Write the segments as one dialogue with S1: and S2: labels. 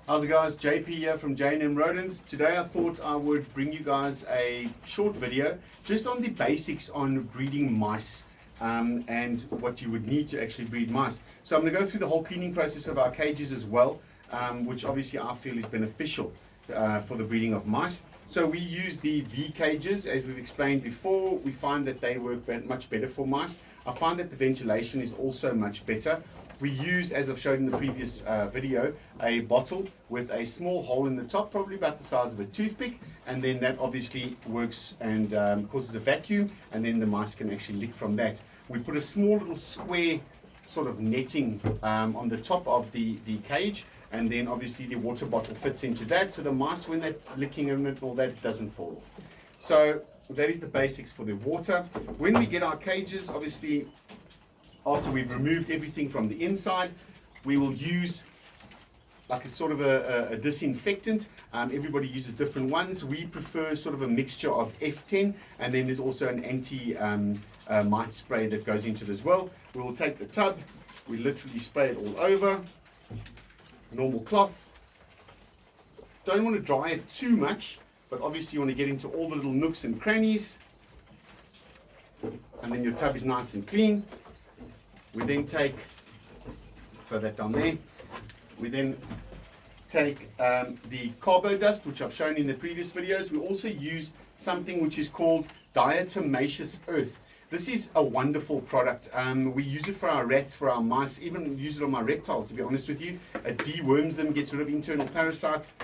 S1: How's it guys, JP here from J&M Rodents. Today I thought I would bring you guys a short video just on the basics on breeding mice and what you would need to actually breed mice. So I'm going to go through the whole cleaning process of our cages as well, which obviously I feel is beneficial for the breeding of mice. So we use the V cages, as we've explained before. We find that they work much better for mice. I find that the ventilation is also much better. We use, as I've shown in the previous video, a bottle with a small hole in the top, probably about the size of a toothpick, and then that obviously works and causes a vacuum, and then the mice can actually lick from that. We put a small little square sort of netting on the top of the cage, and then obviously the water bottle fits into that, so the mice, when they're licking in it and all that, it doesn't fall off. So that is the basics for the water. When we get our cages, obviously, after we've removed everything from the inside, we will use like a sort of a disinfectant. Everybody uses different ones. We prefer sort of a mixture of F10, and then there's also an anti-mite spray that goes into it as well. We will take the tub, we literally spray it all over, normal cloth. Don't want to dry it too much, but obviously you want to get into all the little nooks and crannies, and then your tub is nice and clean. We then throw that down there. We then take the carbo dust, which I've shown in the previous videos. We also use something which is called diatomaceous earth. This is a wonderful product. We use it for our rats, for our mice, even use it on my reptiles, to be honest with you. It deworms them, gets rid of internal parasites,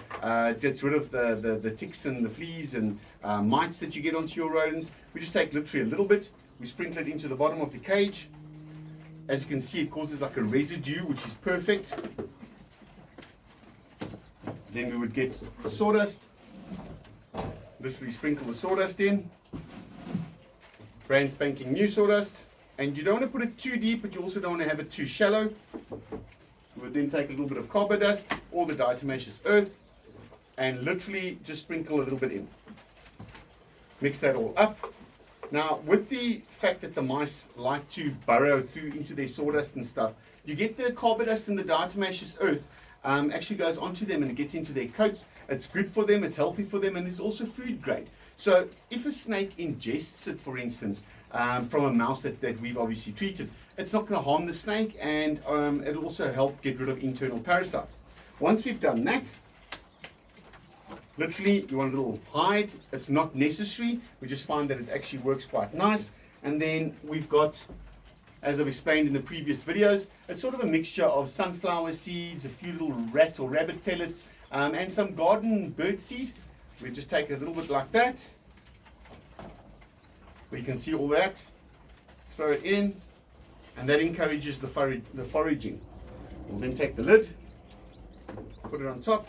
S1: gets rid of the ticks and the fleas and mites that you get onto your rodents. We just take literally a little bit, we sprinkle it into the bottom of the cage. As you can see, it causes like a residue, which is perfect. Then we would get sawdust, literally sprinkle the sawdust in, brand spanking new sawdust, and you don't want to put it too deep, but you also don't want to have it too shallow. We would then take a little bit of carbo dust or the diatomaceous earth and literally just sprinkle a little bit in. Mix that all up. Now, with the fact that the mice like to burrow through into their sawdust and stuff, you get the carbo dust and the diatomaceous earth actually goes onto them and it gets into their coats. It's good for them, it's healthy for them, and it's also food grade. So if a snake ingests it, for instance, from a mouse that we've obviously treated, it's not going to harm the snake, and it'll also help get rid of internal parasites. Once we've done that, literally, you want a little hide. It's not necessary. We just find that it actually works quite nice. And then we've got, as I've explained in the previous videos, it's sort of a mixture of sunflower seeds, a few little rat or rabbit pellets, and some garden bird seed. We just take a little bit like that. We can see all that. Throw it in, and that encourages the foraging. We'll then take the lid, put it on top,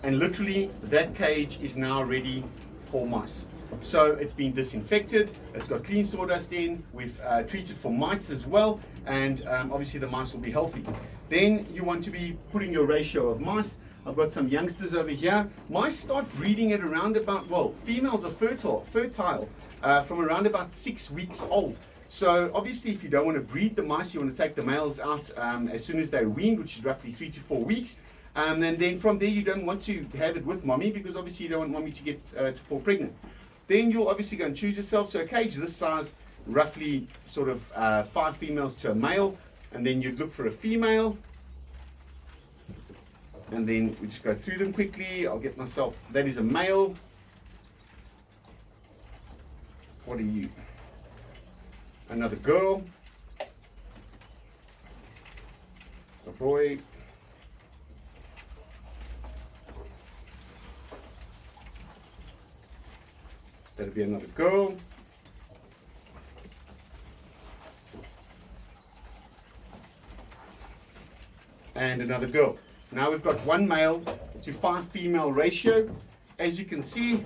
S1: and literally that cage is now ready for mice. So it's been disinfected, it's got clean sawdust in, we've treated for mites as well, and obviously the mice will be healthy. Then you want to be putting your ratio of mice. I've got some youngsters over here. Mice start breeding at around about, well, females are fertile from around about 6 weeks old. So obviously, if you don't want to breed the mice, you want to take the males out as soon as they're weaned, which is roughly 3 to 4 weeks. And then from there, you don't want to have it with mommy, because obviously you don't want mommy to get to fall pregnant. Then you'll obviously go and choose yourself. So a cage this size, roughly sort of 5 females to a male, and then you'd look for a female. And then we just go through them quickly. I'll get myself, that is a male. What are you? Another girl. A boy. That'll be another girl. And another girl. Now we've got 1 male to 5 female ratio. As you can see,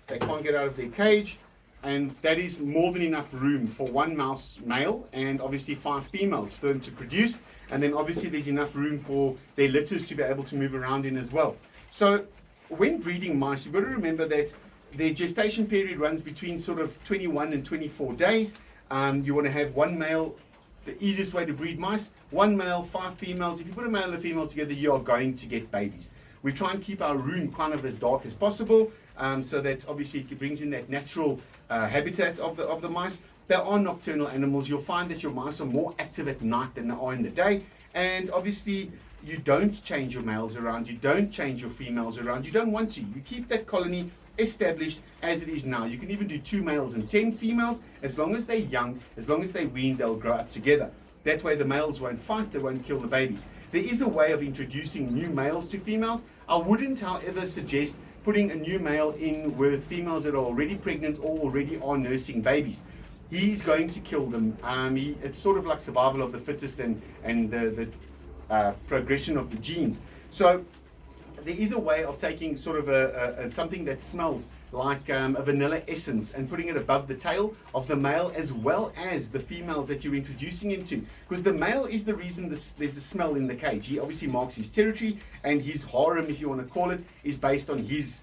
S1: they can't get out of their cage, and that is more than enough room for 1 mouse male and obviously 5 females for them to produce. And then obviously there's enough room for their litters to be able to move around in as well. So when breeding mice, you've got to remember that their gestation period runs between sort of 21 and 24 days. You want to have 1 male the easiest way to breed mice: 1 male, 5 females. If you put a male and a female together, you are going to get babies. We try and keep our room kind of as dark as possible, so that obviously it brings in that natural habitat of the mice. They are nocturnal animals. You'll find that your mice are more active at night than they are in the day. And obviously, you don't change your males around. You don't change your females around. You don't want to. You keep that colony established as it is now. You can even do 2 males and 10 females. As long as they're young, as long as they wean, they'll grow up together. That way the males won't fight, they won't kill the babies. There is a way of introducing new males to females. I wouldn't, however, suggest putting a new male in with females that are already pregnant or already are nursing babies. He's going to kill them. It's sort of like survival of the fittest and the progression of the genes. So there is a way of taking sort of something that smells like a vanilla essence and putting it above the tail of the male as well as the females that you're introducing him to. Because the male is the reason there's a smell in the cage. He obviously marks his territory, and his harem, if you want to call it, is based on his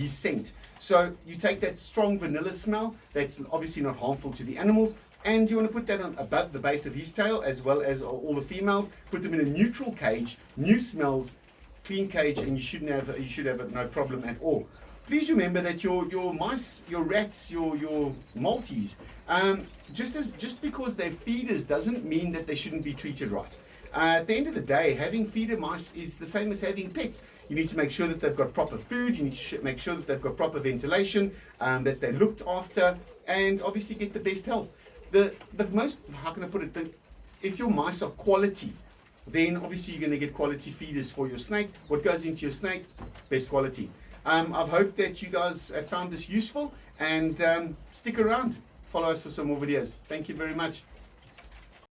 S1: scent. So you take that strong vanilla smell that's obviously not harmful to the animals, and you want to put that on above the base of his tail as well as all the females. Put them in a neutral cage, new smells, clean cage, and you should have no problem at all. Please remember that your mice, your rats, your Maltese, just because they're feeders doesn't mean that they shouldn't be treated right. At the end of the day, having feeder mice is the same as having pets. You need to make sure that they've got proper food, you need to make sure that they've got proper ventilation, that they're looked after, and obviously get the best health. The most, how can I put it, if your mice are quality, then obviously you're going to get quality feeders for your snake. What goes into your snake? Best quality. I've hoped that you guys have found this useful, and stick around. Follow us for some more videos. Thank you very much.